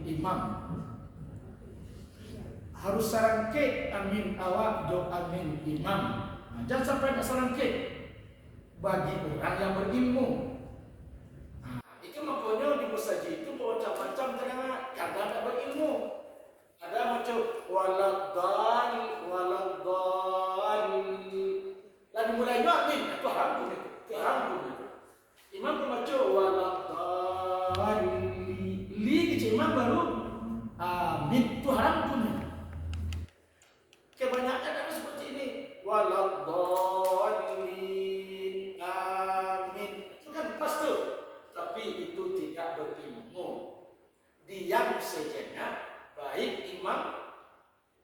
imam. Harus sarangke amin awak jo amin imam. Nah, jangan sampai tak sarangke bagi orang yang berilmu. Nah, itu makanya di masjid itu macam-macam karena tak berilmu. Ada macam waladhan. Lalu mulai amin, itu haram itu. Itu haram itu. Imam membaca waladhan. Li kecil imam baru amin, itu haram punya. Kebanyakan ada seperti ini. Waladhan. Amin. Itu kan pas tuh. Tapi itu tidak berilmu. Diam sejenak. Baik imam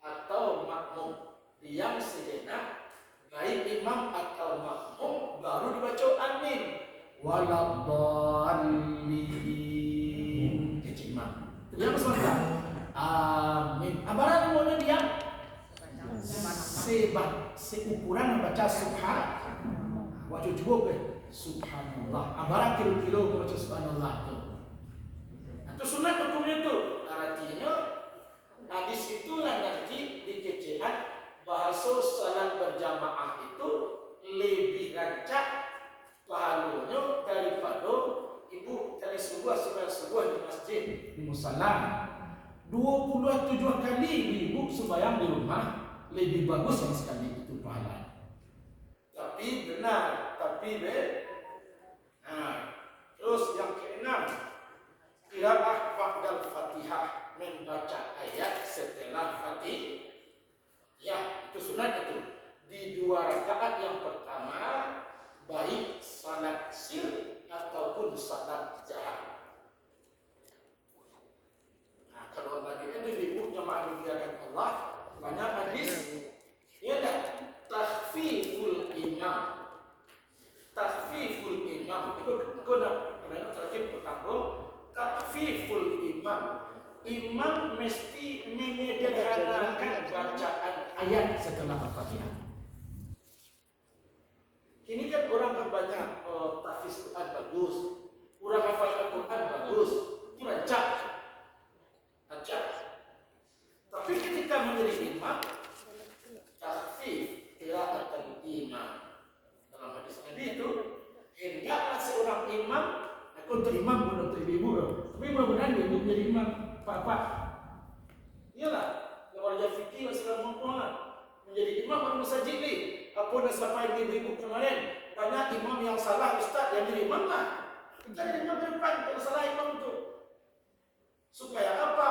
atau makmum, diam sejenak, baik imam atau makmum, baru dibaca amin. Waladhalin. Kecil imam. Diam sebentar. Amin. Abaran maunya diam. Seukuran membaca subhan. Wajib juga subhanallah. Abaran kilo-kilo membaca subhanallah itu. Itu sunat hukumnya itu. Artinya hadis itulah nanti dikecehan bahasa salat berjamaah itu lebih rancak pahalanya daripada ibu kali sebuah di masjid di musala. 27 kali ibu sembahyang di rumah lebih bagus yang sekali itu pahala. Tapi benar, terus yang keenam, qiraah ba'dal Fatihah, membaca ayat setelah Fatihah. Ya, itu sunat itu. Di 2 rakaat yang pertama, baik salat sir ataupun salat jahar. Nah, kalau tadi itu ibu jamaah dimuliakan Allah, banyak hadis. Ya dah, tahfiful imam. Tahfiful imam itu guna terakhir pertama. Tahfiful imam. Imam mesti menyederhanakan bacaan ayat setelah Al-Fatihah. Ini kan orang kan banyak tahfiz Quran bagus, orang hafal Al-Quran bagus, itu rancak. Tapi ketika menjadi imam, tahfif qiraat al-imam. Dalam hadis Nabi itu, hendaklah seorang imam, untuk imam bukan untuk ibu, tapi mudah-mudahan ibu menjadi imam. Pak, iyalah, kalau dia fikir segala macam menjadi imam dalam masjid ni. Apa dah sampai di ibu kemarin, banyak imam yang salah ustaz yang jadi imam lah. Kita jadi imam ke depan kalau salah imam itu. Supaya apa?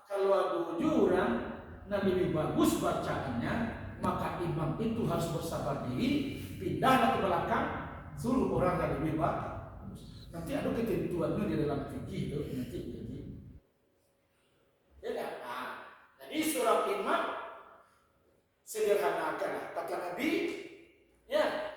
Kalau ada orang yang lebih bagus bacaannya, maka imam itu harus bersabar diri, pindahlah ke belakang, suruh orang yang lebih bagus. Nanti ada ketentuannya di dalam fikih itu nanti. Jadi seorang imam sederhanakanlah kata Nabi ya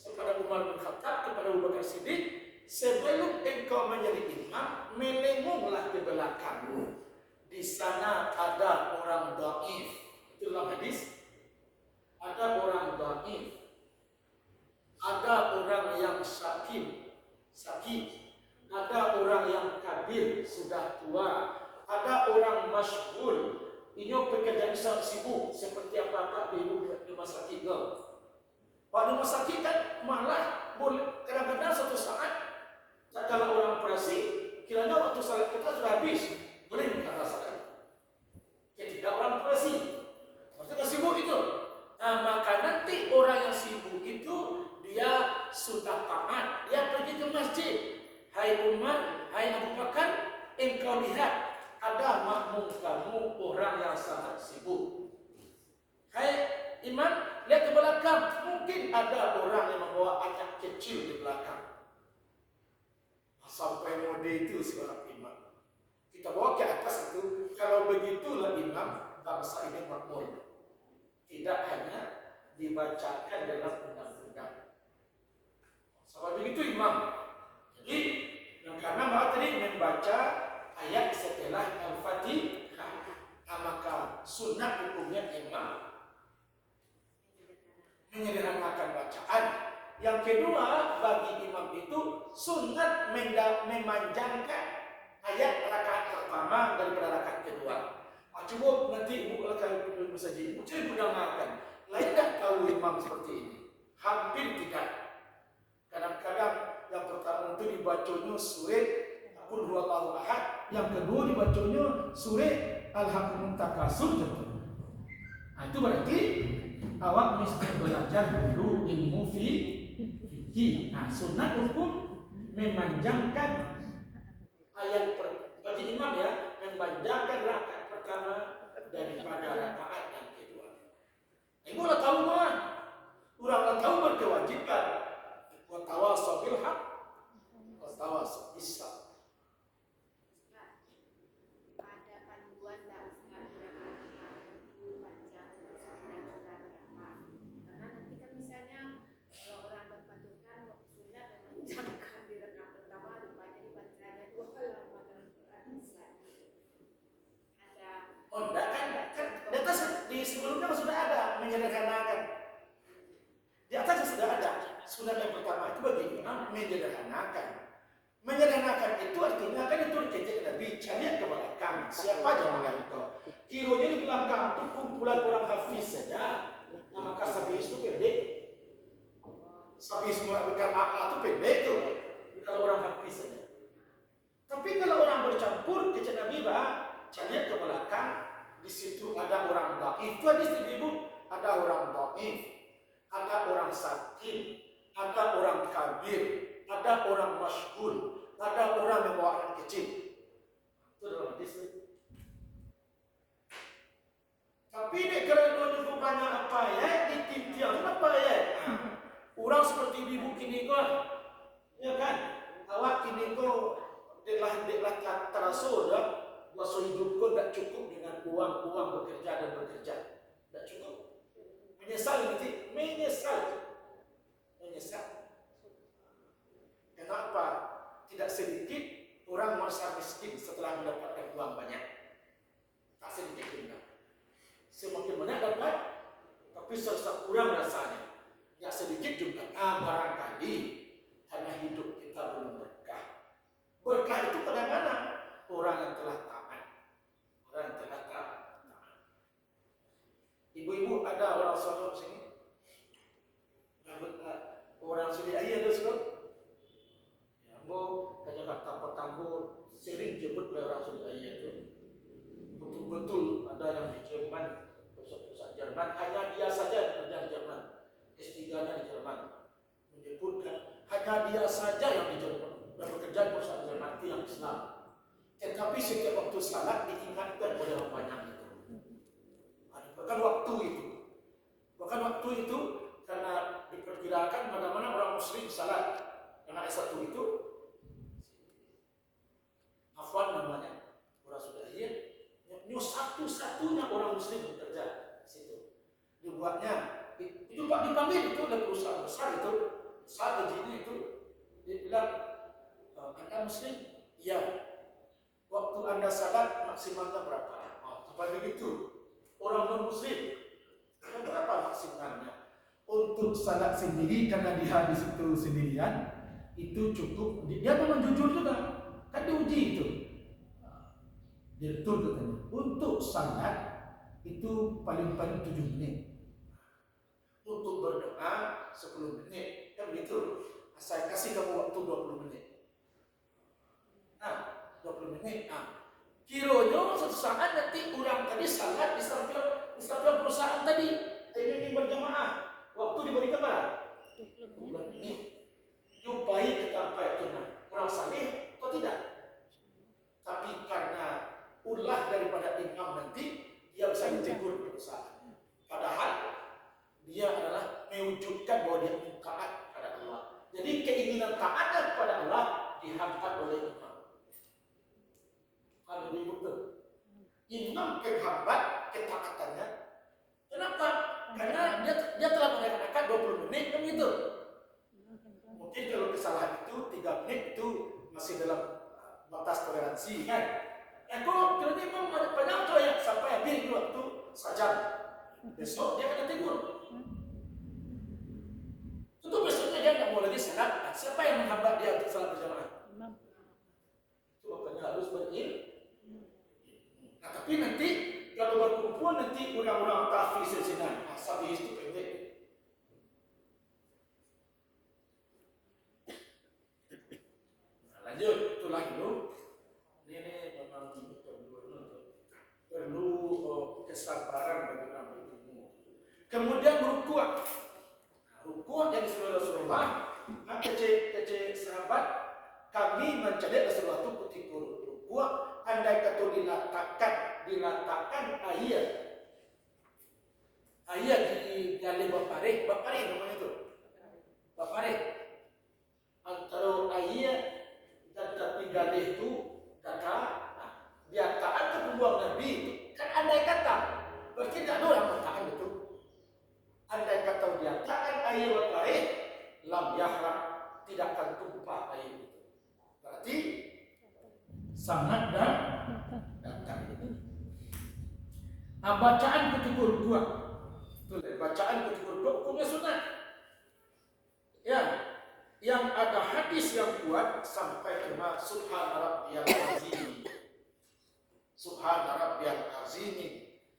kepada Umar bin Khattab, kepada Abu Bakar Siddiq, sebelum engkau menjadi imam, melengunglah ke belakangmu. Di sana ada orang dhaif. Itu dalam hadis. Ada orang dhaif. Ada orang yang sakit. Ada orang yang kabir, sudah tua. Ada orang masyghul. Ini pekerjaan sangat sibuk seperti apa-apa di rumah sakit. Pak rumah sakit kan malah boleh kadang-kadang suatu saat kalau orang operasi, kiranya waktu salat kita sudah habis, boleh kita rasakan. Tidak orang operasi, maksudnya sibuk itu. Nah, maka nanti orang yang sibuk itu dia sudah taat, dia pergi ke masjid. Hai Umar, hai Abu Bakar, engkau lihat ada makmum kamu orang yang sangat sibuk. Hai imam, lihat ke belakang. Mungkin ada orang yang membawa anak kecil di belakang. Sampai mode itu seorang imam. Kita bawa ke atas itu. Kalau begitulah imam, bangsa ini makmur. Tidak hanya dibacakan dalam undang-undang. Sampai begitu imam. Jadi, yang karena bahwa tadi membaca ayat setelah Al-Fatihah, maka sunnah hukumnya imam menyederhanakan bacaan. Yang kedua, bagi imam itu sunnat memanjangkan ayat rakaat pertama daripada rakaat kedua. Coba nanti ibu kalau bersaji, ibu cari mendengarkan. Lain tak tahu imam seperti ini? Hampir tidak. Kadang-kadang yang pertama itu dibacanya surat Qul huwallahu ahad, yang kedua dibacanya surat Al-Hakumut Takasur. Itu berarti awak mesti belajar dulu ilmu fikih. Sunat hukum memanjangkan ayat bagi imam ya, memanjangkan rakaat pertama daripada rakaat yang kedua. Ibu lah tahu mah, orang lah tahu berkewajiban. Wa tawasaw bil haq, wa tawasaw bis sabr. Oh, enggak kan di atas di sebelumnya sudah ada menyederhanakan. Di atasnya sudah ada. Sunat yang pertama itu bagi imam menyederhanakan. Menyederhanakan itu artinya kan itu dicecek Nabi, cari ke belakang. Siapa aja mengantuk. Kironya di belakang itu kumpulan orang hafiz saja. Nah, maka sabis itu pendek. Sabis bukan akal itu pendek tuh. Kalau orang hafiz saja. Tapi kalau orang bercampur kecek Nabi cari ke belakang. Di situ ada orang dhaif. Itu hadis ibu, ada orang dhaif, ada orang sakit, ada orang kabir, ada orang masyhur, ada orang yang bawa anak kecil. Itu dalam hadis. Tapi nek kerana itu banyak apa ya, ditintiang apa ya? Orang seperti ibu kini kok, ya kan? Awak kini kok delah teraso dah. Masa hidupku tidak cukup dengan uang bekerja dan bekerja. Tidak cukup. Menyesal nanti. Menyesal. Kenapa? Tidak sedikit orang merasa miskin setelah mendapatkan uang banyak. Tak sedikit juga. Semakin banyak dapat, tapi serasa kurang rasanya. Tidak sedikit juga. Barangkali hanya hidup kita belum berkah. Berkah itu kadang-kadang orang yang telah ibu-ibu ada orang soleh sini, orang sini ayah ada sebab, ya mau kerja kata petambur sering jemput oleh orang sini ayah itu, betul-betul ada yang di Jerman, pusat Jerman, hanya dia saja yang kerja di Jerman, S3-nya di Jerman, menyebutkan hanya dia saja yang di Jerman dan bekerja di pusat Jerman itu yang Islam. Tetapi setiap waktu salat diingatkan oleh orang banyak itu. Bahkan waktu itu karena diperkirakan bagaimana orang Muslim salat. Karena S1 itu Afwan namanya, orang Sudahia, satu-satunya orang Muslim bekerja di situ. Dibuatnya itu Pak dipanggil itu oleh perusahaan besar itu, saat gajinya itu dia bilang, Anda Muslim? Iya. Waktu Anda salat maksimalnya berapa? Sampai begitu. Orang non-muslim berapa maksimalnya? Untuk salat sendiri karena di hadis itu sendirian itu cukup. Dia memang jujur juga. Kan diuji itu. Dia betul katanya. Untuk salat itu paling-paling 7 menit. Untuk berdoa 10 menit. Kan begitu. Saya kasih kamu waktu 20 menit. 20 menit. Kiranya suatu saat nanti orang tadi salat di samping perusahaan tadi ini berjamaah. Waktu diberikan berapa? 20 menit. Jumpai kita itu orang saleh atau tidak? Tapi karena ulah daripada imam nanti dia bisa ditegur perusahaan. Padahal dia adalah mewujudkan bahwa dia taat pada Allah. Jadi keinginan taatnya kepada Allah dihambat oleh imam. Kalau dibutuh imam kehambat ketaatannya. Kenapa? Karena dia telah mengatakan 20 menit kan gitu. Mungkin kalau kesalahan itu 3 menit itu masih dalam batas toleransi kan. Kok kiranya imam ada banyak tuh yang sampai habis waktu sajam. Besok dia akan tegur. Tentu besoknya dia nggak mau lagi salat. Siapa yang menghambat dia untuk salat berjamaah? Itu makanya harus Nah, tapi nanti kalau berkumpul nanti orang-orang tahfiz di sini, asal itu pendek. Nah, lanjut, itulah dulu. Ini memang perlu kesabaran bagi orang ilmu. Kemudian rukuk. Rukuk yang disuruh Rasulullah, kecil sahabat, kami mencari Rasulullah itu ketika rukuk, andai kata diletakkan ayat di dalam bapareh namanya itu, bapareh antara ayat dan tapi galih itu kata biartaan kebuang Nabi itu kan andai kata berarti tidak ada orang bertahan itu. Andai kata biartaan ayat bapareh lam yahram, tidak akan tumpah air itu. Berarti sangat dan datang itu. Bacaan ketika rukuk. Bacaan ketika rukuk hukumnya sunat. Ya, yang ada hadis yang kuat sampai ke subhana rabbiyal azim. Subhana rabbiyal azim.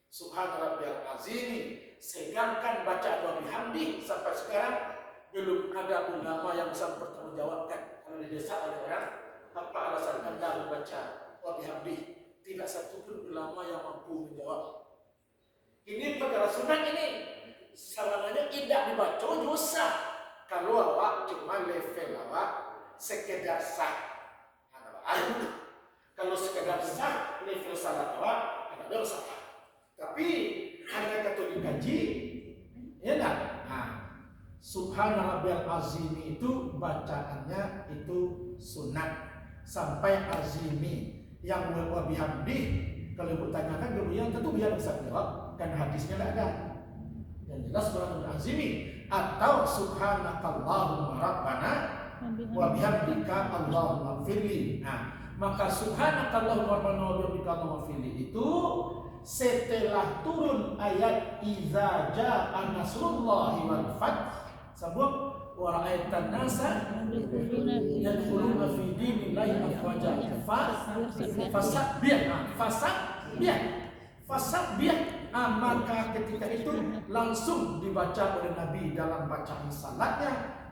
Subhana rabbiyal azim. Sedangkan bacaan wa bihamdi sampai sekarang belum ada ulama yang bisa bertanggungjawabkan. Kalau didesak oleh orang, apa alasan Anda membaca wa bihamdi? Tidak satu pun ulama yang mampu menjawab. Ini perkara sunat ini. Salamanya tidak dibaca dosa. Kalau awak cuma level awak sekedar sah. Kalau sekedar sah level salat awak ada dosa. Tapi hanya kata dikaji, ya tak? Subhana rabbiyal azim itu bacaannya itu sunat sampai azimi. Yang wa bihamdi kalau ibu tanyakan kemudian tentu dia bisa jawab kan hadisnya tidak ada. Yang jelas subhana azimi atau subhanakallahumma rabbana wa bihamdika allahumma firli. Maka subhanakallahumma rabbana wa bihamdika allahumma firli itu setelah turun ayat iza jaa nasrullahi wal fath sebut wa ra'aitan nasa yadkhuluna fi dinillahi afwaja fasabbih maka ketika itu langsung dibaca oleh Nabi dalam bacaan salatnya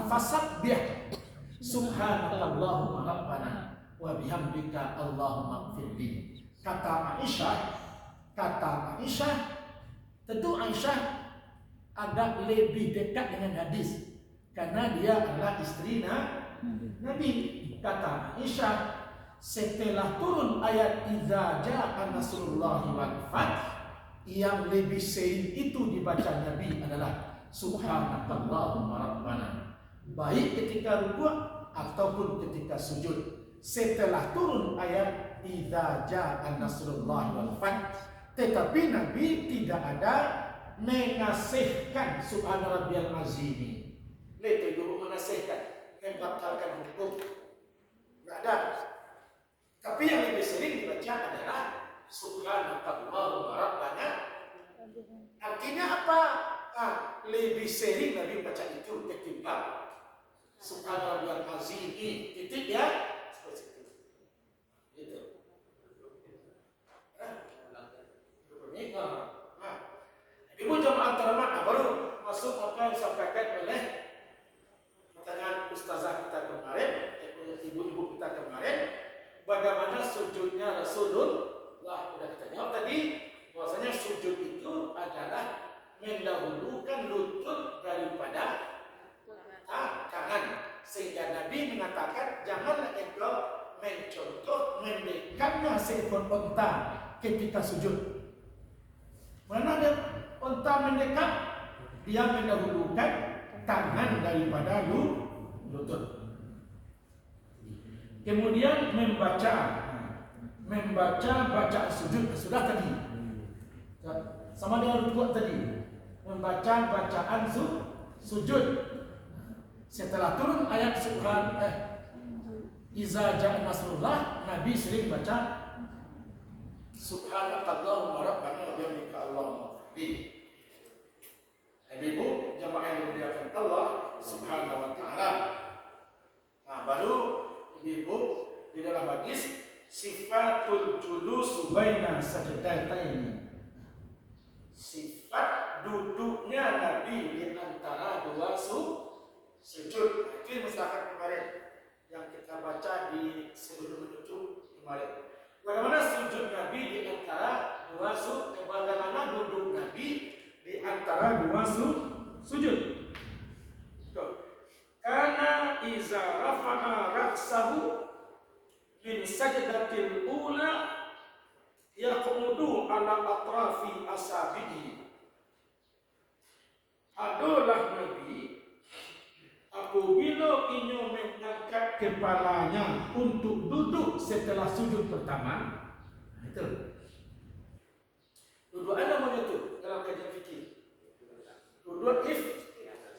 fasabbih subhanakallahumma rabbana wa bihamdika allahumma ighfirli. Kata Aisyah, tentu Aisyah agak lebih dekat dengan hadis karena dia adalah istri Nabi. Kata Aisyah, setelah turun ayat idza jaa nasrullahi wal fath, yang lebih sering itu dibaca Nabi adalah subhanakallahumma rabbana, baik ketika rukuk ataupun ketika sujud. Setelah turun ayat idza jaa nasrullahi wal fath, tetapi Nabi tidak ada menasihkan subhana rabbiyal azim. Itu dulu menasihkan, membatalkan hukum. Tidak ada. Tapi yang lebih sering dibaca adalah subhanakallahumma rabbana. Artinya apa? Lebih sering Nabi baca itu ketimbang subhana rabbiyal azim. Titik ya. Ibu jemaah terhormat, baru masuk apa yang disampaikan oleh pertanyaan ustazah kita kemarin, ibu-ibu kita kemarin, bagaimana sujudnya Rasulullah. Sudah kita jawab tadi, bahwasanya sujud itu adalah mendahulukan lutut daripada tangan, sehingga Nabi mengatakan janganlah engkau mencontoh mendekatnya seekor unta ketika sujud. Mana ada unta mendekat, dia mendahulukan tangan daripada lutut. Kemudian membaca bacaan sujud sudah tadi. Sama dengan rukuk tadi. Membaca bacaan sujud. Setelah turun ayat iza jaa nasrullah, Nabi sering baca subhanakallahumma rabbana wa bihamdika allahumma ighfirli. Ibu jemaah yang dimuliakan Allah Subhanahu wa taala. Baru ibu di dalam hadis sifatul julus baina sajdataini. Sifat duduknya Nabi di antara dua sujud. Itu misalkan kemarin yang kita baca di sebelum menutup kemarin. Bagaimana sujud Nabi di antara dua sujud? Bagaimana duduk Nabi di antara dua sujud? Karena iza rafa'a ra'sahu min sajdatil ula yaqudu ala atrafi asabihi. Adalah Nabi apabila inyo mengangkat kepalanya untuk duduk setelah sujud pertama. Itu duduk ada namanya itu dalam kajian fikih. Duduk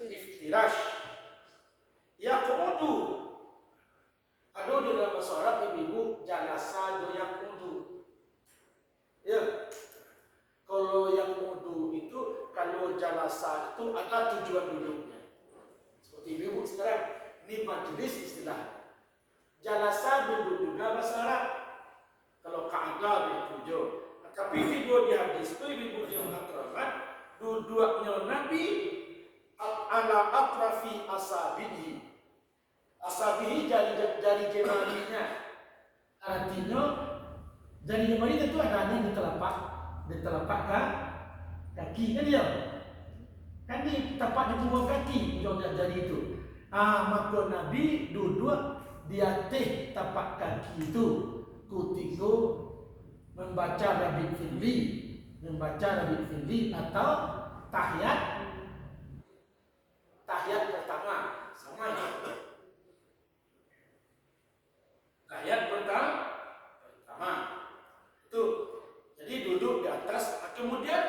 iftirash. Yaqudu. Ada di dalam bahasa Arab ibu jalasa do yaqudu. Ya. Kalau yaqudu itu, kalau jalasa itu ada tujuan duduknya. Seperti ibu sekarang, ini majelis istilah. Jalasa duduk juga bahasa Arab. Kalau ka'adah itu. Tapi video di hadis itu ibu yang mengatakan duduknya Nabi ala atrafi asabihi. Asabihi jari jemarinya. Artinya jari jemarinya itu adanya di telapak kaki kan dia. Kan di tapak di punggung kaki ujungnya jari itu. Maka Nabi duduk di atas tapak kaki itu ketika membaca Rabi' Fili atau tahiyat pertama sama ya. Tahiyat pertama itu jadi duduk di atas. Kemudian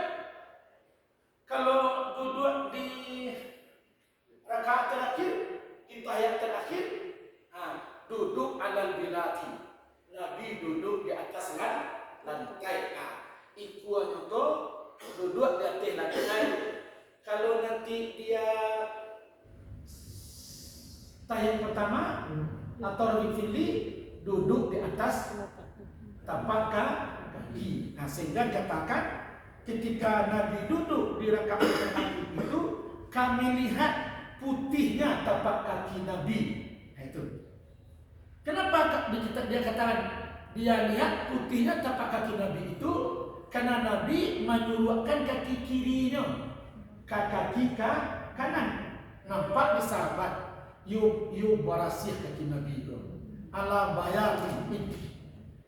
kalau duduk di rakaat terakhir, di tahiyat terakhir, duduk alal bilati. Nabi duduk di atas lantai. Ikuan itu duduk di atas lantai. Kalau nanti dia tahiyat pertama atau Rabi' Fili duduk di atas tapak kaki. Sehingga katakan ketika Nabi duduk di rakaat terakhir itu, kami lihat putihnya tapak kaki Nabi. Itu. Kenapa dia katakan dia lihat putihnya tapak kaki Nabi itu? Karena Nabi menyuruhkan kaki kirinya ke kaki kanan. Nampak di sahabat yuk barasih kaki Nabi itu. Ala bayani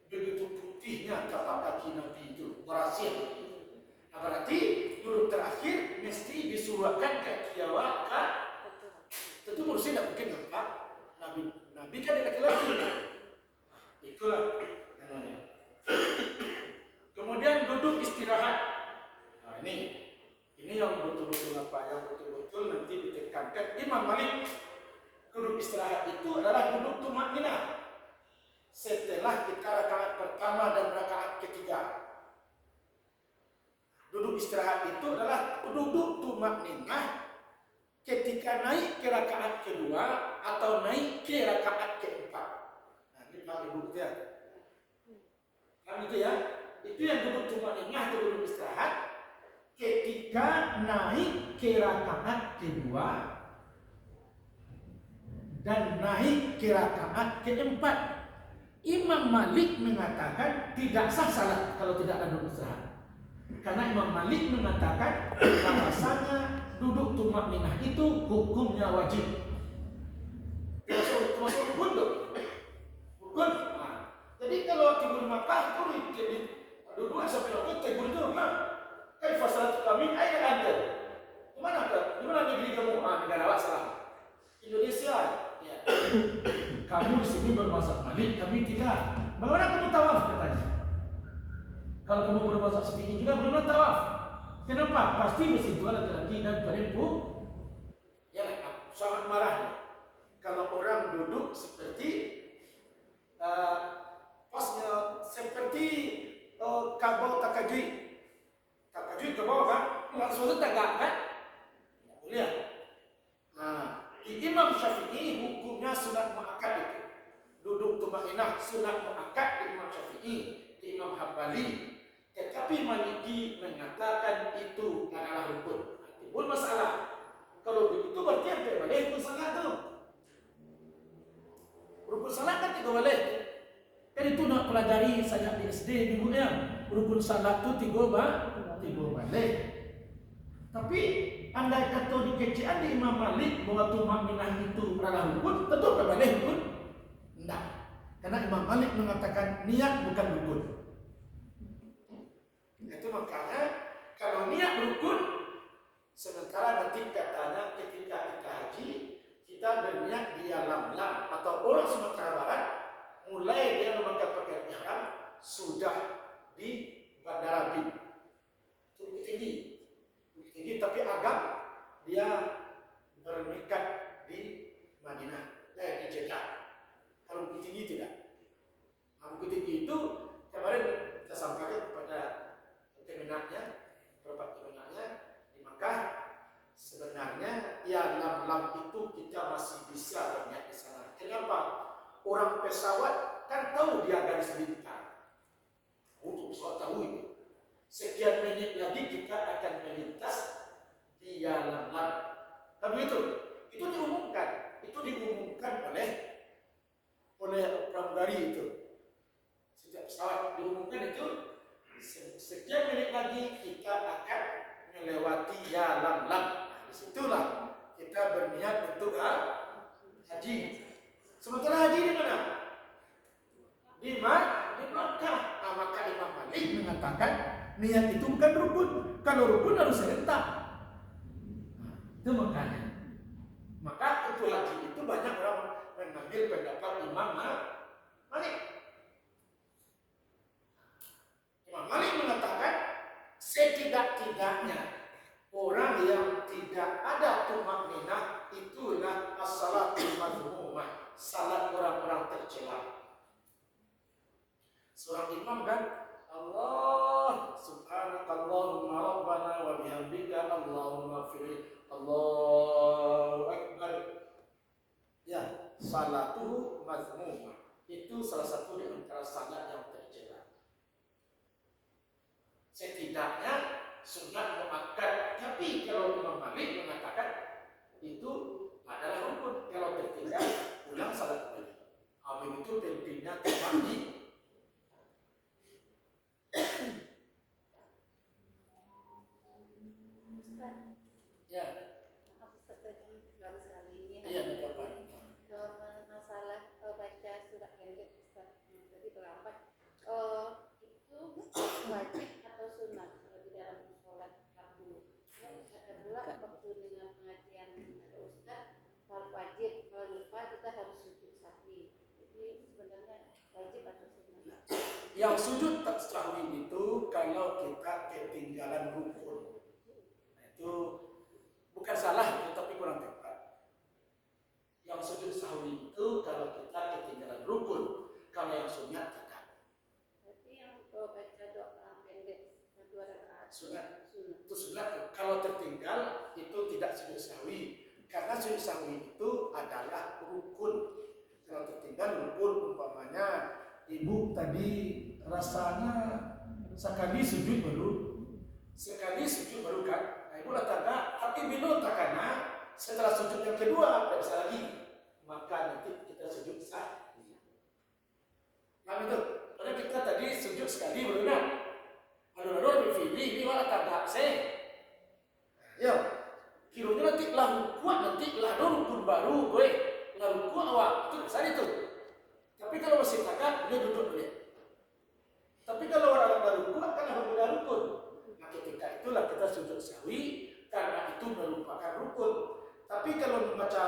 begitu putihnya tapak kaki Nabi itu barasih. Berarti duduk terakhir mesti disuruhkan kaki awak kan? Tentu manusia tidak mungkin nampak. Nabi kan laki-laki. Itulah namanya. Kemudian duduk istirahat. Ini yang betul-betul yang betul-betul nanti ditekankan. Imam Malik duduk istirahat itu adalah duduk tumakninah setelah kita rakaat pertama dan rakaat ketiga. Duduk istirahat itu adalah duduk tumakninah ketika naik ke rakaat kedua atau naik ke rakaat keempat. Ini paling duduk ya. Kan itu ya. Itu yang duduk tumakninah itu duduk istirahat ketika naik ke rakaat kedua dan naik ke rakaat keempat. Imam Malik mengatakan tidak sah salat kalau tidak ada duduk istirahat. Karena Imam Malik mengatakan bahwasanya duduk tumakninah itu hukumnya wajib. Termasuk rukun. Jadi kalau tidur di Makkah itu duduk sampai waktu tidur itu kayak fasalat kami air ada. Di mana negeri kamu? Negara awak salah. Indonesia. Ya. Kamu di sini bermazhab Malik, kami tidak. Bagaimana kamu tawaf katanya? Kalau kamu bermazhab Syafi'i juga belum tawaf. Kenapa? Pasti di situ laki-laki dan perempuan. Ya, sangat marah. Kalau orang duduk seperti pasnya seperti kabel takajui ke bawah kan? Langsung itu tegak kan? Boleh. Di Imam Syafi'i hukumnya sunat muakkad itu. Duduk tumakninah sunat muakkad di Imam Syafi'i. Di Imam Imam Hambali, tetapi Maliki mengatakan itu adalah rukun. Timbul masalah. Kalau begitu berarti yang boleh rukun salat tu. Rukun salat kan tidak boleh. Kan itu nak pelajari saya di SD minggu ya. Rukun salat tu tiga balik. Tapi andai kata di kecian di Imam Malik bahwa tumak minah itu adalah rukun, tentu tak boleh rukun. Tidak. Karena Imam Malik mengatakan niat bukan rukun. Itu makanya kalau niat rukun, sementara nanti katanya ketika kita haji, kita berniat di lam atau orang Sumatera Barat mulai dia memakai pakaian ihram sudah di Bandara Bin. Itu tinggi tapi agak dia bermikat di Madinah, di Jeddah. Kalau Bukit Tinggi tidak. Bukit Tinggi itu kemarin kita sampaikan kepada terminalnya, beberapa terminalnya di Makkah. Sebenarnya ya lam itu kita masih bisa berniat di sana. Kenapa? Orang pesawat kan tahu dia garis bintang. Untuk pesawat tahu itu. Sekian menit lagi kita akan melintas di lam. Tapi itu diumumkan oleh pramugari itu. Setiap pesawat diumumkan itu sekian menit lagi kita akan melewati lam. Nah, disitulah kita berniat untuk haji. Sementara haji di mana? Di Makkah. Nah, maka Imam Malik mengatakan niat itu bukan rukun. Kalau rukun harus serentak. Nah, itu makanya. Maka untuk haji itu banyak orang mengambil pendapat Imam Malik. Imam Malik mengatakan setidak-tidaknya orang yang tidak ada tumak minah itulah as-salatul mazmumah, salat orang-orang tercela. Seorang imam kan Allah subhanakallahumma rabbana wa bihamdika Allahumma firli Allahu akbar. Ya, salatuhu mazmumah. Itu salah satu di antara salat yang tercela. Setidaknya sunat muakkad, tapi kalau Imam Malik mengatakan itu adalah rukun. Kalau tertinggal ulang salat kembali. Begitu pentingnya kembali. Ya. Iya, apa? Masalah baca surat pendek Ustaz. Jadi terlambat. Itu wajib atau sunat di dalam sholat fardu. Ada pula waktu dengan pengajian ada Ustaz, kalau wajib, kalau lupa kita harus sujud sahwi. Jadi sebenarnya wajib atau sunat? Yang sujud sahwi itu kalau kita ketinggalan rukun. Itu bukan salah, tetapi kurang tepat. Yang sujud sahwi itu kalau kita ketinggalan rukun, kalau yang sunat tidak. Berarti yang baca doa pendek 2 rakaat Sunat. Itu sunat. Kalau tertinggal itu tidak sujud sahwi, karena sujud sahwi itu adalah rukun. Kalau tertinggal rukun, umpamanya ibu tadi rasanya sekali sujud baru kan. Ibu kata, tapi bila takana setelah sujud yang kedua tidak bisa lagi, maka nanti kita sujud sah. Nah itu, karena kita tadi sujud sekali baru nak. Lalu berfili, ini malah tak se. Ya, kiranya nanti lah kuat nanti lah rukun baru, gue lah rukun awak itu besar itu. Tapi kalau masih takkan dia duduk dulu. Tapi kalau orang baru kuat kan harus ada rukun. Nah ketika itulah kita sujud sahwi karena itu merupakan rukun. Tapi kalau membaca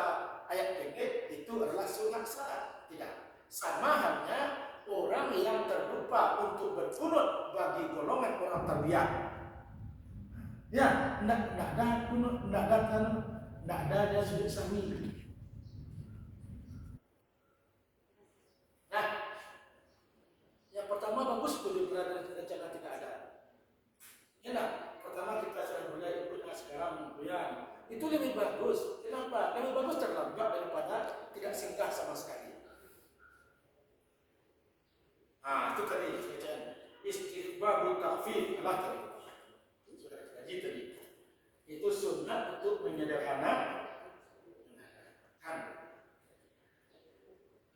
ayat pendek itu adalah sunat salat. Tidak. Sama halnya orang yang terlupa untuk berkunut bagi golongan orang tarbiyah. Ya, tidak ada kunut, tidak ada dia sujud sahwi. Nah, yang pertama bagus itu berada di rencana tidak ada. Ya, nah, pertama kita sudah mulai ikut sekarang goyang. Itu lebih bagus. Kenapa? Lebih bagus terlambat daripada tidak singgah sama sekali. Nah, itu tadi bacaan. Di babu takfir Allah tadi. Sudah kaji tadi. Itu sunat untuk menyederhanakan.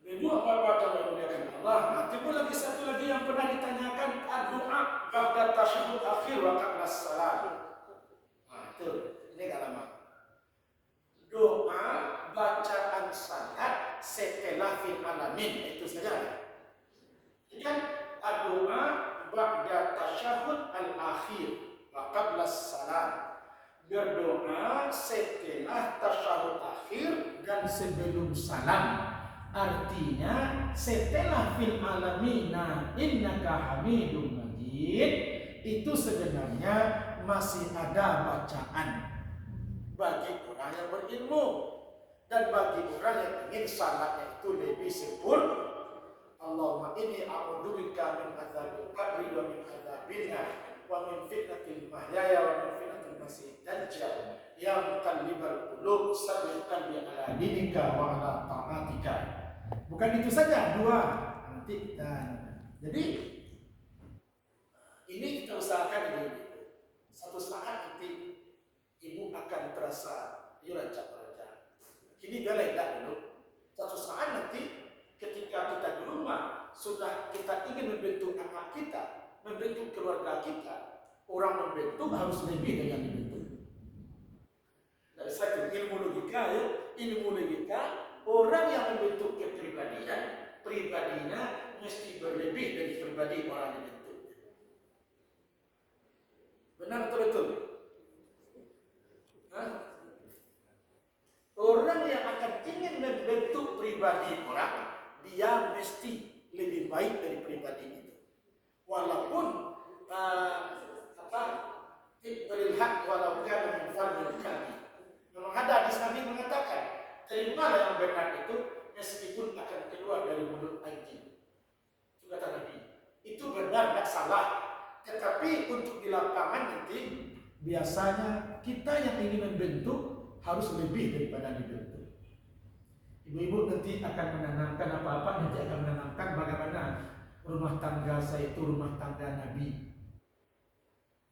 Kedua apa memuliakan Allah. Timbul lagi satu lagi yang pernah ditanyakan, doa ba'da tasyahhud akhir wa qabla salat. Itu ini enggak lama. Doa bacaan salat setelah fil alamin itu saja. Ini kan doa ba'da tasyahhud al-akhir wa qabla salat. Berdoa setelah tasyahud akhir dan sebelum salam. Artinya setelah fil alamina innaka hamidum majid itu sebenarnya masih ada bacaan bagi orang yang berilmu dan bagi orang yang ingin salatnya itu lebih sempurna. Allahumma inni a'udzubika min adzabil qabri wa min adzabillah wa min fitnatil mahyaya wa min fitnatil masih dajjal ya muqallibal qulub tsabbit qalbi ala dinika wa ala ta'atika. Bukan itu saja, dua nanti jadi ini kita usahakan ini satu saat nanti ibu akan terasa rancak. Kini boleh enggak dulu. Satu saat nanti ketika kita di rumah sudah kita ingin membentuk anak kita, membentuk keluarga kita, orang membentuk harus lebih dari yang dibentuk. Dari satu ilmu logika orang yang membentuk pribadinya mesti berlebih dari pribadi orang yang dibentuk. Benar atau betul? Orang yang akan ingin membentuk pribadi orang, dia mesti lebih baik dari pribadi itu. Walaupun ibril haq walau kana min fardil kami. Memang ada hadis Nabi mengatakan, terimalah yang benar itu meskipun akan keluar dari mulut anjing. Itu kata Nabi. Itu benar, tidak salah. Tetapi untuk di lapangan nanti biasanya kita yang ingin membentuk harus lebih daripada dibentuk. Ibu-ibu nanti akan menanamkan apa-apa, nanti akan menanamkan bagaimana rumah tangga saya itu rumah tangga Nabi.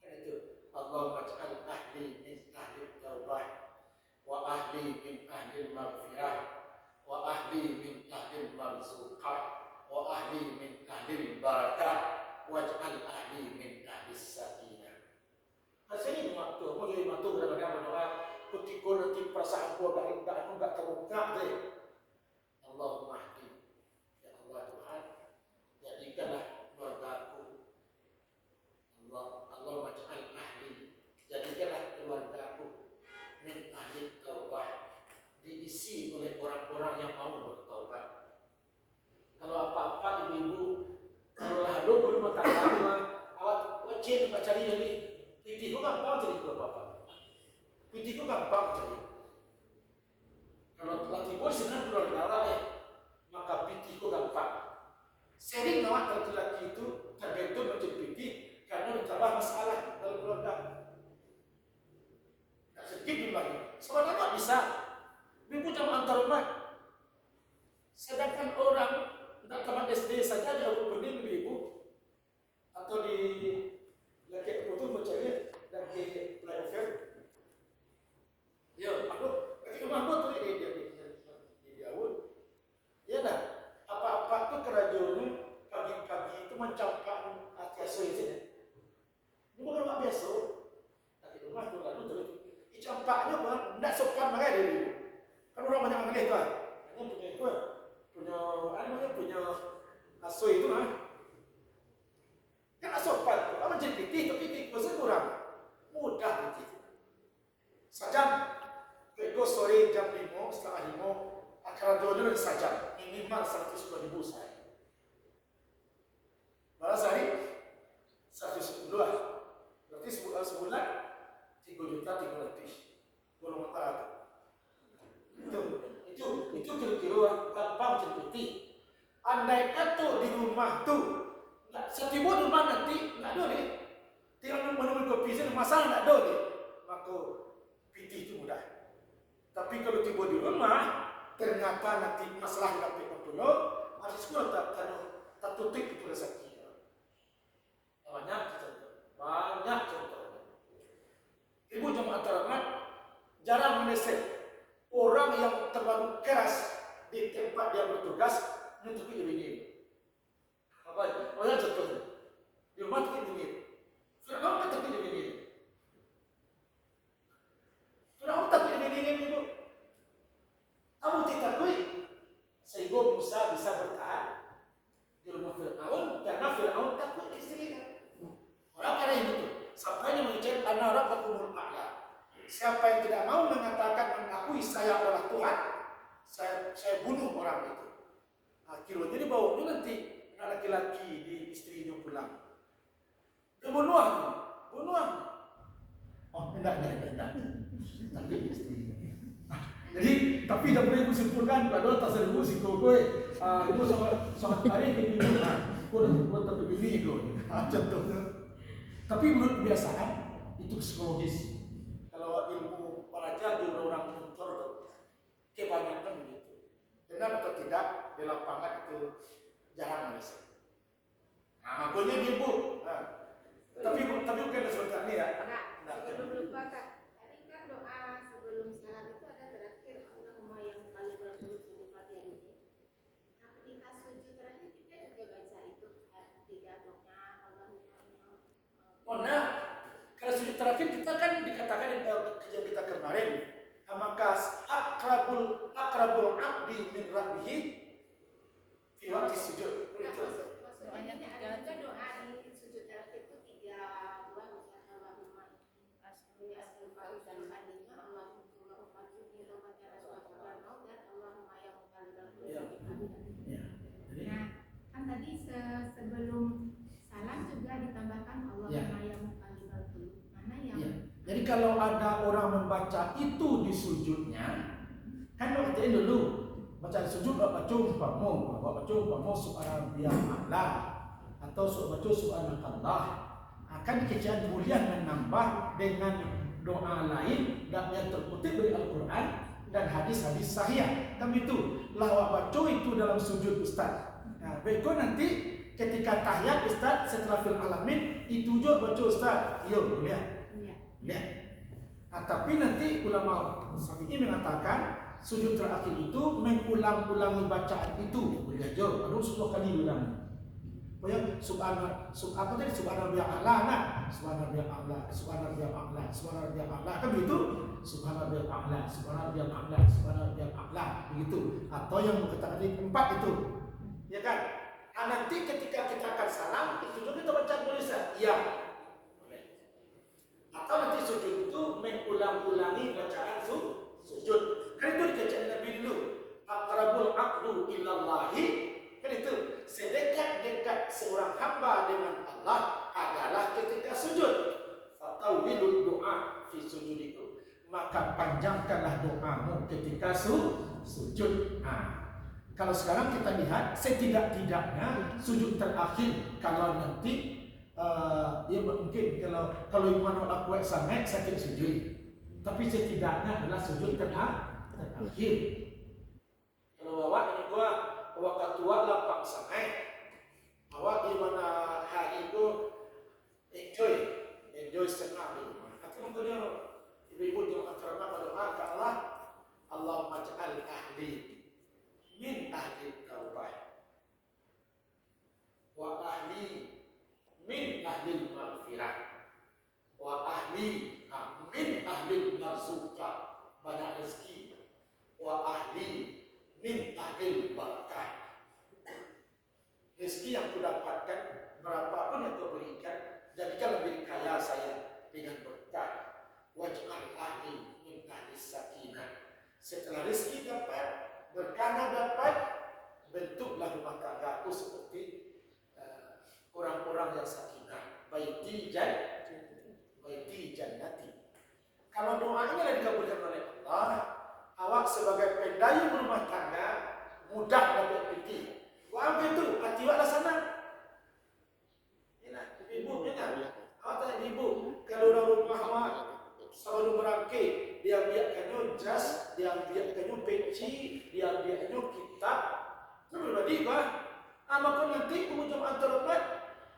Itu Allahumma ij'al ahli min ahli taubah wa ahli min ahli maghfirah wa ahli min ahli marzuqah wa ahli min ahli barakah waj'al ahli min ahli sakinah. Hasilnya waktu mau jadi waktu berapa ketika nanti perasaan aku enggak terbuka deh. Allahumma ahdi. Ya Allah Tuhan, jadikanlah keluargaku. Allahumma ij'al ahli. Jadikanlah keluargaku min ahli taubah. Diisi oleh orang-orang yang mau bertaubat. Kalau apa-apa ibu-ibu, kalau lalu berumah tangga, awak wajib cari jadi itu gampang jadi apa-apa. Itu gampang jadi. Kalau laki bos senang keluar darah maka piti itu gampang. Sering awak laki itu terbentuk menjadi piti karena menambah masalah dalam keluarga. Tak sedikit lagi. Sebenarnya bisa. Ibu jangan antar rumah. Sedangkan orang tidak tamat SD saja dia berbanding di ibu atau di laki itu mencari laki flyover. Ya, aku tuh di awal. Ya dah, apa-apa tuh kerajaan pagi-pagi itu mencapkan hati asuh itu. Ini bukan mak biasa. Tapi rumah tuh lalu terus dicampaknya bukan tidak sopan makanya dari dulu. Kan orang banyak mengelih tuh. Punya asuh itu kan sopan tuh. Apa jadi piti tapi kurang mudah piti. Sajam Ego sore jam 5, setengah 5 akan dulu saja minimal 120.000 saya. Malah sehari 110 lah. Berarti sebulan 3.300.000. Belum apa itu kira-kira gampang seperti. Andai kata di rumah tuh setiap rumah nanti nggak ada nih. Tinggal menunggu kopi sini masalah nggak ada nih. Maka piti itu mudah. Tapi kalau tiba di rumah, ternyata nanti masalah dapat kontrol, harus sekolah tak tutup itu rezeki. Awalnya Malaysia, orang yang terlalu keras di tempat dia bertugas menutupi ini. Apa? Oh ya contohnya, di rumah kita ini. Firaun kan tapi ini. Firaun tapi ini ibu. Kamu tidak tahu sehingga Musa bisa bertahan di rumah Firaun karena Firaun takut istrinya. Orang karena itu sampai dia mengucap ana rabbakumul a'la. Siapa yang tidak mau mengatakan mengakui saya adalah Tuhan, saya bunuh orang itu. Akhirnya jadi bawanya nanti anak laki-laki di istrinya pulang. Dia bunuh. Oh, enggak. Tapi istri. Jadi, tapi tidak boleh kusimpulkan kalau tak seribu si kowe. Itu sangat hari ini. Kau tapi begini itu. Contohnya. Tapi menurut kebiasaan itu psikologis. Kalau ilmu pelajar di orang mentor kebanyakan begitu. Benar atau tidak di lapangan itu jarang Malaysia. Makanya dia bu. Tapi bukan seperti ini ya. Sebelum lupa Kak, tadi kan doa sebelum salam itu ada terakhir Allahumma yang paling berkulit di Fatihah ini. Nah, ketika sujud terakhir kita juga baca itu tiga doa Allahumma. Oh nah, kalau sujud terakhir kita kan dikatakan yang kita kemarin, maka akrabul abdi min rabbihi fi waqti sujud. Maksudnya ini ada juga doa di sujud terakhir itu tiga doa misalnya Allahumma Nah, kan tadi sebelum salam juga ditambahkan Allahumma ya muqallibal qulub. Mana yang Jadi kalau ada orang membaca itu di sujudnya, kan lo bacain dulu. Baca sujud baca umpama subhanallah atau baca subhanallah. Akan dikecam kemudian menambah dengan doa lain yang terkutip dari Al-Quran dan hadis-hadis sahih. Kan itu lawak baca itu dalam sujud Ustaz. Nah, berikut nanti ketika tahiyat Ustaz setelah fil alamin itu juga baca Ustaz. Yo, lihat. Ya. Nah, tapi nanti ulama Syafi'i mengatakan sujud terakhir itu mengulang-ulangi bacaan itu. Belajar baru 10 kali ulang. Pokoknya subhanallah kan begitu. Subhanallah begitu. Atau yang berkata tadi 4 itu. Ya kan? Nah, nanti ketika kita akan salam itu juga kita baca tulisan. Iya. Atau nanti sujud itu mengulang-ulangi bacaan sujud. Kan itu dikecek Nabi dulu. Aqrabul aqdu ilallahi. Kan itu sedekat-dekat seorang hamba dengan Allah adalah ketika sujud. Fatawilul doa fi sujud itu. Maka panjangkanlah doamu ketika sujud. Nah, kalau sekarang kita lihat setidak-tidaknya sujud terakhir kalau nanti ya mungkin kalau iman Allah kuat sangat sakit sujud, tapi setidaknya adalah sujud terakhir. Kalau awak ini awak ketua lapang sangat, awak di mana hari itu enjoy setengah di rumah. Tapi mungkin ibu-ibu yang akan berdoa ke Allah, Allahumma ja'al ahli min ahli taubah wa ahli min ahli maghfirah wa ahli min ahli marzuqah banyak rezeki wa ahli min ahli barakah. Rezeki yang ku dapatkan berapapun yang kau berikan, jadikan lebih kaya saya dengan berkah. Waj'al ahli min ahli sakinah. Setelah rezeki dapat, berkah dapat, bentuklah rumah tanggaku seperti orang-orang yang sakinah. Baiti jannati. Kalau doa ini dikabulkan oleh Allah, awak sebagai pendayung rumah tangga mudah dapat rezeki. Wah begitu, hati awak sana. Ini ibu dengar. Awak tanya ibu, kalau orang rumah awak selalu merangkai, dia biarkannya jas, dia biarkannya peci, dia biarkannya kitab. Itu pribadi kah? Maka nanti penghujung antara umat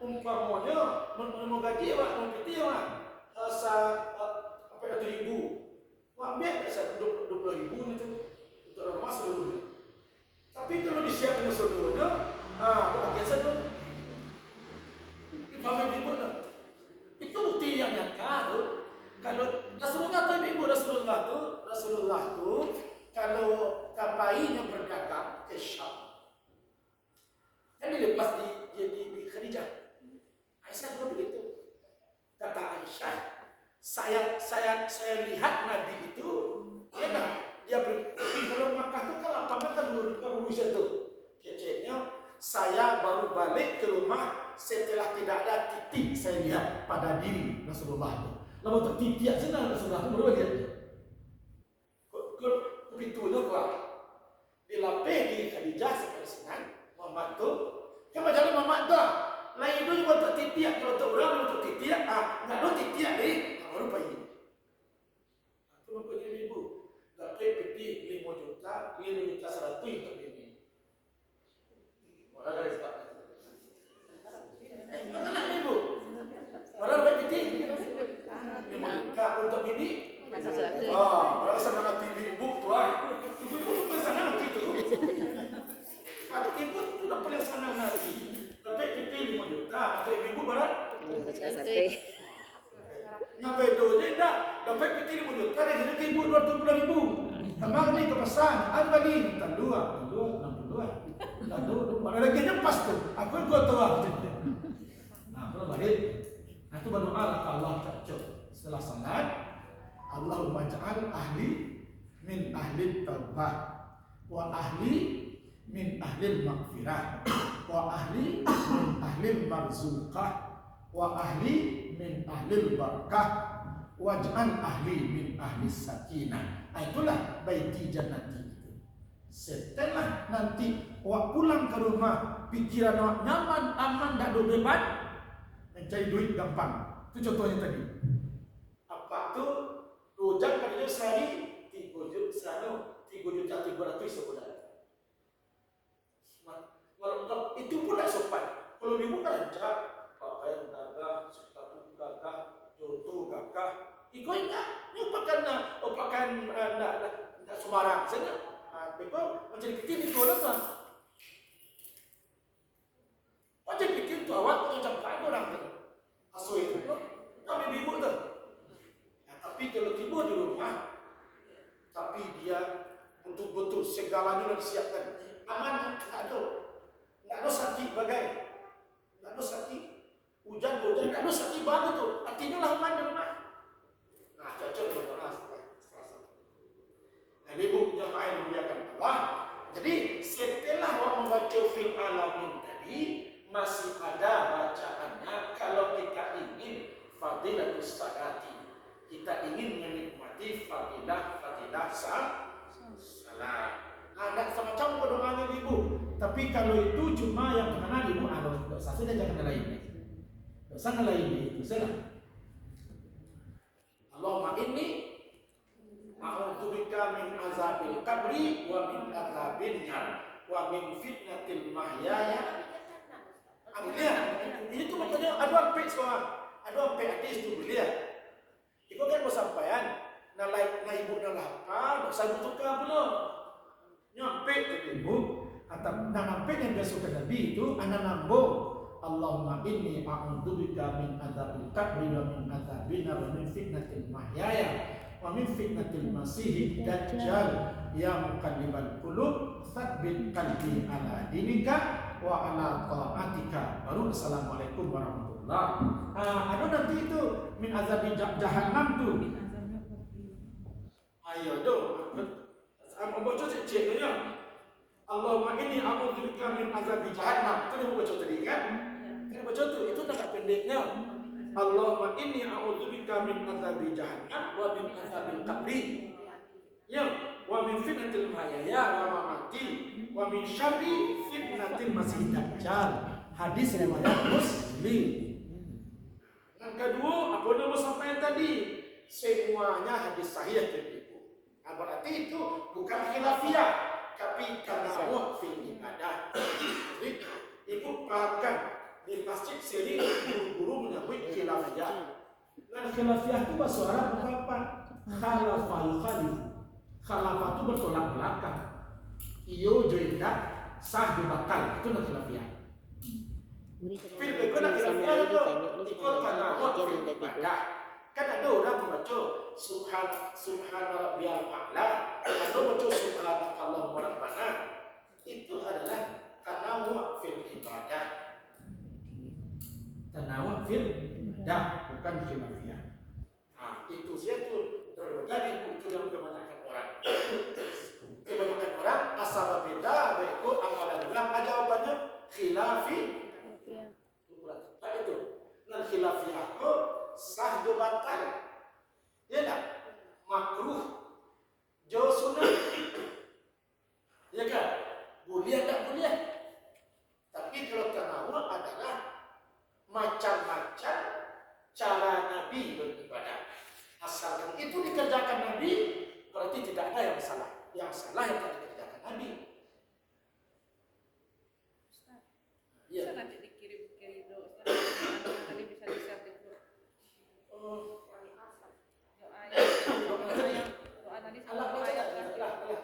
umpamanya mau gaji awak, mau peti awak, apa 1.000. Ambil saya 20.000 itu untuk rumah seluruhnya. Tapi kalau disiapkan seluruhnya, biasa tu. Paham ibu tu? Itu bukti yang nyata tu. Kalau Rasulullah tu kalau kapainya berdagang ke Syam. Kan dilepas di Khadijah. Aisyah pun begitu. Kata Aisyah, saya lihat Nabi itu, dia pergi pulang Makkah tu kan apa kan urusan tu. Keceknya saya baru balik ke rumah setelah tidak ada titik saya lihat pada diri Rasulullah itu. Lalu untuk titik saja Rasulullah itu baru lihat. Pintunya kuat. Dilapih di Khadijah sekali senang membantu. Kan macam Muhammad tu. Lain itu juga untuk titik, kalau untuk orang untuk titik, nggak ada titik ni, baru pergi. Itu makanya ibu. Tapi petik 5 juta, 5.100.000 untuk ini. Orang dari sebab. Mana ibu? Orang baik petik. 5 juta untuk ini. Orang senang hati ibu tuan. Ibu tu senang hati tu. Aduh ibu tu dah paling senang hati. Tapi kita 5 juta, atau ibu berat? Yang bedonya tak. Dapat kita 5 juta, dia jadi ibu 200.000. Tambah ni ke pesan, ada lagi. Tandu, 62. Mana lagi pas tu. Aku yang kau tahu. Nah, kalau balik. Nah, itu berdoa lah Allah cocok. Setelah salat, Allahumma ja'al ahli min ahli taubah wa ahli min ahli maghfirah wa ahli min ahli marzuqah wa ahli min ahli barakah waj'al ahli min ahli sakinah. Itulah baiti jannati itu. Setelah nanti awak pulang ke rumah, pikiran awak nyaman, aman, tak ada beban, mencari duit gampang. Itu contohnya tadi. Apa tu? Rojak kerja sehari 3.300.000 sebulan. Kalau itu pun tak sopan. Kalau dia bukan lancar, pakaian gagah, sepatu gagah, contoh gagah. Ikut ingat, ni pakaian tak sembarang saja. Betul, macam kita ni kau datang. Macam kita tu awak mengucapkan orang tu. Asal itu, kami ibu tu. Tapi kalau tiba di rumah, tapi dia betul-betul segalanya dah disiapkan. Aman, tak ada sakit bagai. Tak ada sakit. Hujan, tak ada sakit banget tu. Artinya lah aman di rumah. Nah, cocok dengan orang. Dan ibu jemaah yang dimuliakan Allah. Jadi, setelah awak membaca fil alamin tadi, masih ada bacaannya kalau kita ingin fadilatus sadati. Kita ingin menikmati fadilah salat. Ada semacam doanya ibu. Tapi kalau itu cuma yang mengenal ibu, tak usah saja jangan lain. Tak usah lain itu saja. Allahumma inni a'udzubika min azabil qabri wa min azabin nar wa min fitnatil mahyaya. Ambilnya. Ini tu maknanya ada page sekarang. Ada page hadis tu boleh. Ikut kan bersampaian, nak ibu nak apa, nak saya tukar pula. Nyampe ke ibu, atau nak nyampe yang dia suka Nabi itu, anak nambung. Allahumma inni a'udzubika min adzabil qabri wa min adzabin nar wa min fitnatil mahyaya wa min fitnatil masiihid dajjal ya muqallibal qulub tsabbit qalbi ala dinika wa ala ta'atika. Baru assalamualaikum warahmatullahi. Ada nanti itu min azabi jahannam tu. Ayo tu. Baca cek dia. Allahumma inni a'udzubika min azabi jahannam. Itu dia baca tadi kan? Dia baca tu itu tak pendeknya. Allahumma inni a'udzubika min azabi jahannam wa min azabil qabri. Ya, wa min fitnatil mahyaya wa mamati wa min syarri fitnatil masiihid dajjal. Hadis riwayat Muslim. Yang kedua, apa nama sampaian tadi? Semuanya hadis sahih tadi. Berarti itu bukan khilafiyah, tapi tanawwu fil ibadah. Jadi, ibu pahamkan di masjid sini guru-guru menyebut khilafiyah. Dan khilafiyah itu bahasa Arab apa? khalafa yukhalifu. Khalafa itu bertolak belakang. Iyo joinda sah batal itu nak khilafiyah. Fil betul nak khilafiyah itu ikut tanawut fil ibadah. Kan ada orang membaca subhan rabbiyal a'la, ada baca subhanallah rabbana. Itu adalah tanawut fil ibadah. Tanawut fil ibadah bukan khilafiyah. Itu saya tu berbeda itu yang kebanyakan orang. Kebanyakan orang asal beda mereka amalan ulang jawabannya khilafi. Itu. Dan khilafiyah itu sah do batal. Ya tak? Makruh. Jauh sunnah. Ya kan? Boleh tak boleh? Tapi kalau tanawul adalah macam-macam cara Nabi beribadah. Asalkan itu dikerjakan Nabi, berarti tidak ada yang salah. Yang salah yang tak dikerjakan Nabi. Bisa nanti dikirim ke Ridho, tadi bisa di-share di grup. Doa tadi sama ayat terakhir.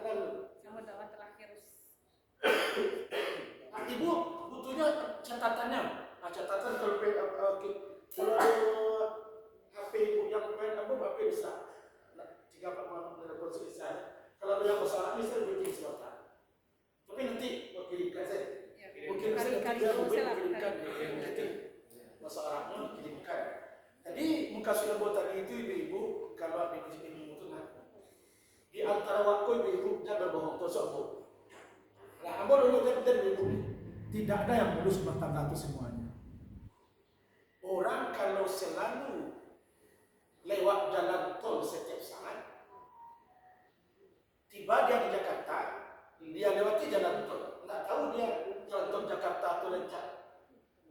Sama doa terakhir. Ibu butuhnya catatannya. Catatan kalau HP ibu yang main apa bisa. Jika Pak Muhammad telepon selesai. Kalau yang masalah bisa bikin suatu. Tapi nanti mau kirimkan saya. Mungkin saya kirimkan bahasa Arabnya kirimkan. Tadi muka sudah buat tadi itu ibu kalau di masjid ibu itu di antara waktu ibu jangan berbohong tersebut. Nah, ambo dulu dari ibu tidak ada yang lulus rumah tangga itu semuanya. Orang kalau selalu lewat jalan tol setiap saat, tiba dia di Jakarta, dia lewati jalan tol. Tidak tahu dia jalan tol Jakarta atau Lencang.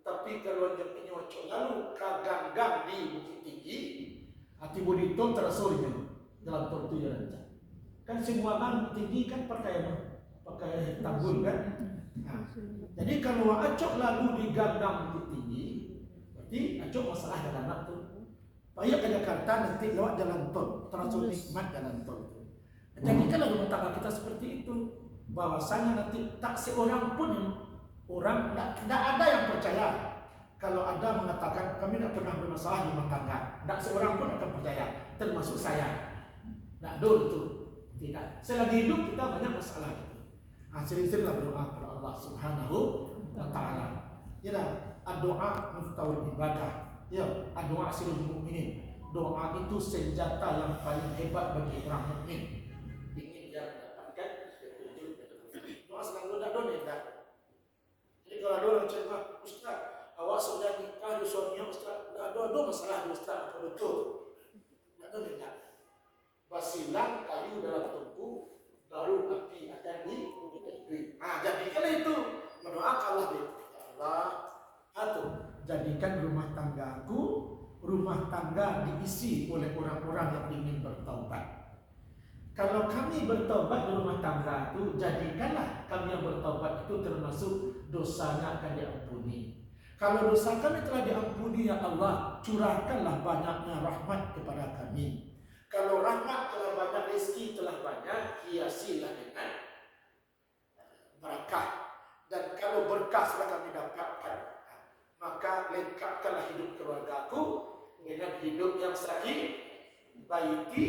Tapi kalau dia penyocok lalu kaganggang di Bukit Tinggi, hati bodi tol terasurnya jalan tol itu jalan Lencang. Kan semua kan tinggi kan pakai tanggul kan. Nah, jadi kalau acok lalu di ganggang Bukit Tinggi, berarti acok masalah jalan tol. Payah ke Jakarta nanti lewat jalan tol, terasa nikmat jalan tol. Jadi kalau rumah tangga kita seperti itu, bahwasanya nanti tak seorang pun orang tidak ada yang percaya kalau ada mengatakan kami tidak pernah bermasalah di rumah tangga. Tidak seorang pun akan percaya, termasuk saya. Tidak ada itu, tidak. Selagi hidup kita banyak masalah itu. Sering-seringlah berdoa kepada Allah Subhanahu wa Ta'ala. Ya, doa muftahul ibadah. Ya, doa sirul mukminin. Doa itu senjata yang paling hebat bagi orang mukmin. Ingin dia mendapatkan petunjuk. Doa selalu tidak ada. Jadi kalau ada orang cakap, Ustaz, awak sudah nikah dengan suaminya, Ustaz, tidak ada masalah Ustaz, apa betul? Tidak ada. Basilang kayu dalam tungku, baru api akan diberi. Jadikanlah itu mendoakanlah dia. Allah, jadikan rumah tanggaku rumah tangga diisi oleh orang-orang yang ingin bertaubat. Kalau kami bertaubat di rumah tangga itu, jadikanlah kami yang bertaubat itu termasuk dosanya akan diampuni. Kalau dosa kami telah diampuni, ya Allah, curahkanlah banyaknya rahmat kepada kami. Kalau rahmat telah banyak, rezeki telah banyak, hiasilah dengan berkah. Dan kalau berkah sudah kami dapatkan, maka lengkapkanlah hidup keluargaku dengan hidup yang sahih, baiti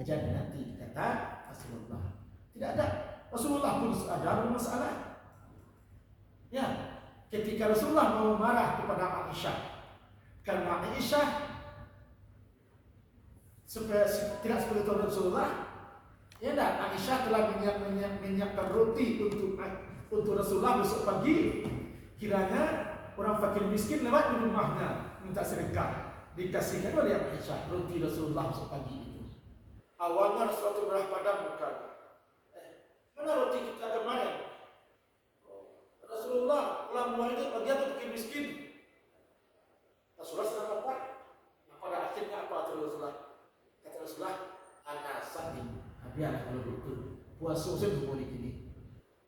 jannati, kata Rasulullah. Tidak ada, Rasulullah pun ada masalah. Ya, ketika Rasulullah mau marah kepada Aisyah, karena Aisyah supaya tidak seperti itu Rasulullah, ya dah, Aisyah telah menyiapkan roti untuk Rasulullah besok pagi. Kiranya orang fakir miskin lewat di rumahnya minta sedekah, dikasihkan oleh Aisyah roti Rasulullah besok pagi itu. Awalnya Rasulullah merah padam mukanya. Mana roti kita kemarin? Rasulullah pulang mulanya bagi apa fakir miskin? Rasulullah sedang dapat. Nah, pada akhirnya apa Rasulullah? Kata Rasulullah, anak sadi. Biarlah kalau begitu. Puasa sunat boleh gini.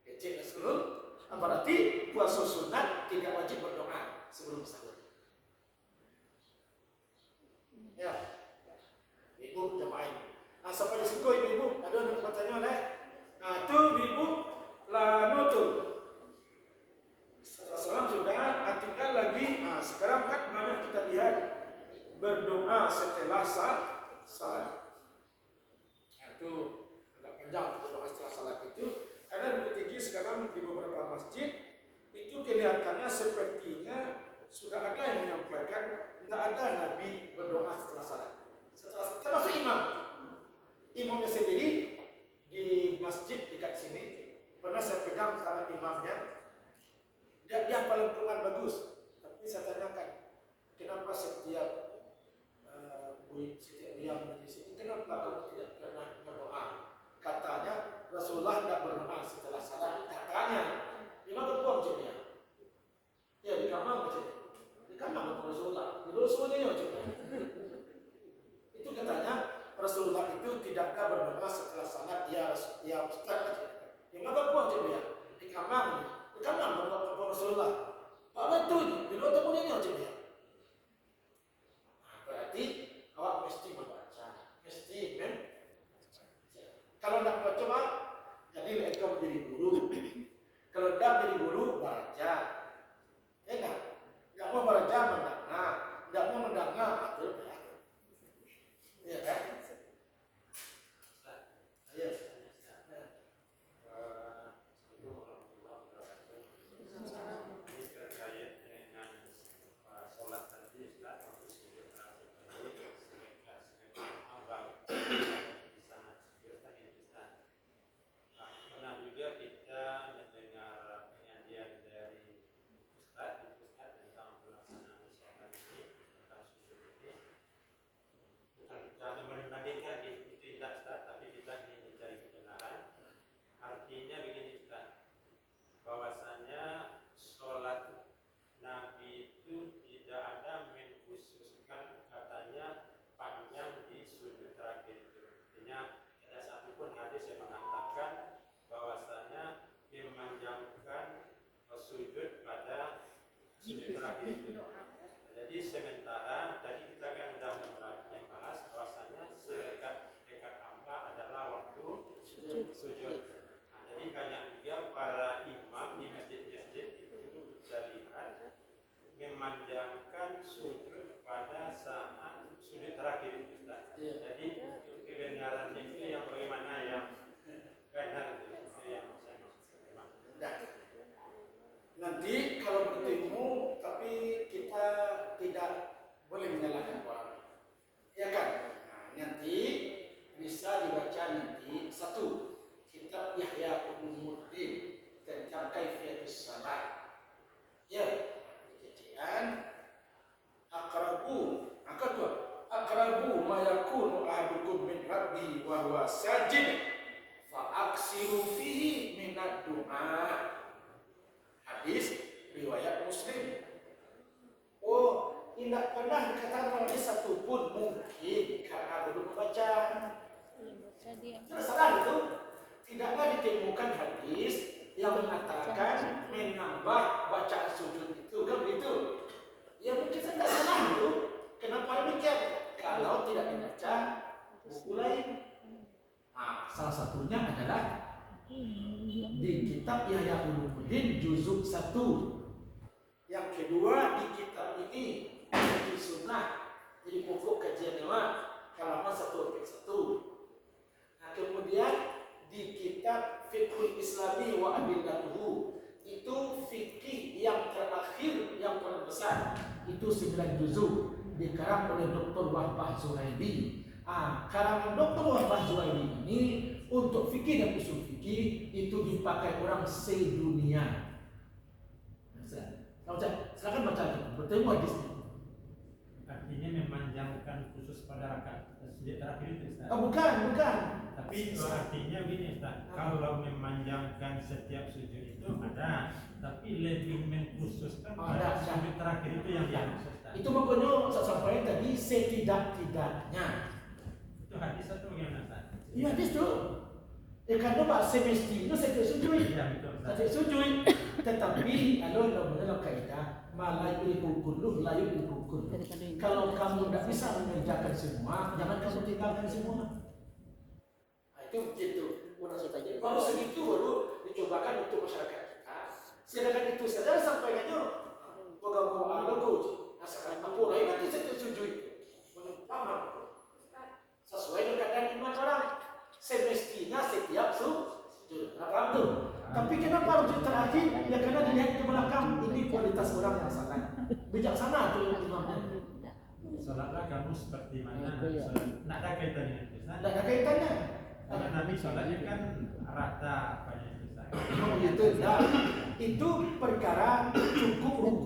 Kecil Rasulullah. Berarti puasa sunat tidak wajib berdoa sebelum sahur. Ya. ibu jamaah ini. Nah, sampai di situ ibu, ada yang bertanya oleh, nah tu ibu lanutul. Salam sudah, tinggal lagi. Nah, sekarang kan mana kita lihat berdoa setelah salat. Itu agak panjang berdoa setelah salat itu, karena tinggi sekarang di beberapa masjid itu kelihatannya sepertinya sudah ada yang menyampaikan tidak ada Nabi berdoa setelah salat. Termasuk imamnya sendiri di masjid dekat sini pernah saya pegang tangan imamnya. Dia paling Quran bagus, tapi saya tanyakan kenapa setiap yang di sini kenapa kamu tidak pernah berdoa? Katanya Rasulullah tidak berdoa setelah salat. Katanya imam berdoa macam dia. Ya di kamar macam dia. Di kamar Rasulullah. Di Rasulullah macam dia. Itu katanya Rasulullah itu tidak berdoa setelah salat. Ya Ustaz. Imam berdoa macam dia. Di kamar berdoa Rasulullah. Pak betul. Di luar tempat ini macam dia. Berarti awak mesti membaca, mesti kalau tidak baca, jadi engkau menjadi guru. Kalau tidak jadi guru, baca. Ya enggak? Tidak mau baca, mendengar. Tidak mau mendengar, atur ya. Ya kan? Ayo. Jadi sementara tadi kita kan sudah membahas bahwasanya sedekat hamba adalah waktu sujud. Nah, jadi banyak juga para imam di masjid-masjid itu bisa lihat memanjangkan sujud pada saat sujud terakhir itu. Jadi kebenaran itu yang bagaimana yang benar itu yang saya maksudkan. Nanti kalau bertemu, tapi kita tidak boleh menyalahkan orang, ya kan? Nah, nanti bisa dibaca nanti satu kitab Yahya Ulumuddin tentang kaifiyatus salat. Ya, kemudian akrabu ma yakunu ahadukum min rabbi wa huwa sajid fa aksiru fihi minad du'a. Hadis riwayat Muslim. Oh, tidak pernah dikatakan oleh satu pun mungkin karena belum membaca. Terserah itu. Tidaklah ditemukan hadis yang mengatakan menambah bacaan sujud itu, kan begitu? Ya mungkin saya tidak salah itu. Kenapa demikian? Kalau tidak dibaca buku lain. Nah, salah satunya adalah di kitab Yahya Ulumuddin juzuk 1. Yang kedua di kitab ini di sunnah, jadi pokok kajian halaman 1-1. Nah, kemudian di kitab Fiqhul Islami wa Adillatuhu itu fikih yang terakhir yang paling besar, itu 9 juzuk dikarang oleh Dr. Wahbah Zuhaili. Karangan Dr. Wahbah Zuhaili ini untuk fikih dan usul fikih itu dipakai orang sedunia. Silakan baca itu, bertemu hadisnya. Artinya memanjangkan khusus pada rakaat sujud terakhir itu, Ustaz. Oh, bukan. Tapi artinya gini, Ustaz. Kalau memanjangkan setiap sujud itu ada, tapi lebih mengkhususkan pada sujud terakhir itu yang dimaksud, Ustaz. Itu makanya saya sampaikan tadi setidak-tidaknya. Itu hadis atau bagaimana, Ustaz? Iya, hadis tuh. Karena Pak semestinya saya sujud. Iya, betul, Ustaz. Saya sujud. Tetapi kalau dalam kaidah Malaikul kulluh la yuhibbu kulluh. Kalau kamu tidak bisa mengerjakan semua, jangan kamu tinggalkan semua. Nah, itu begitu. Baru segitu baru dicobakan untuk masyarakat kita. Sedangkan itu saja sampaikannya pegang lagu asalkan apa lain nanti saya setuju itu. Paham? Sesuai dengan keadaan iman orang. Semestinya setiap sujud. Paham tuh? Tapi kenapa rujuk terakhir? Ya karena dilihat ke belakang ini kualitas orang yang sangat bijaksana tuh imamnya. Sholatlah kamu seperti mana? Tidak ada kaitannya dengan Krishna. Tidak ada kaitannya. Karena Nabi sholatnya kan rata apa yang Krishna. Oh, itu perkara cukup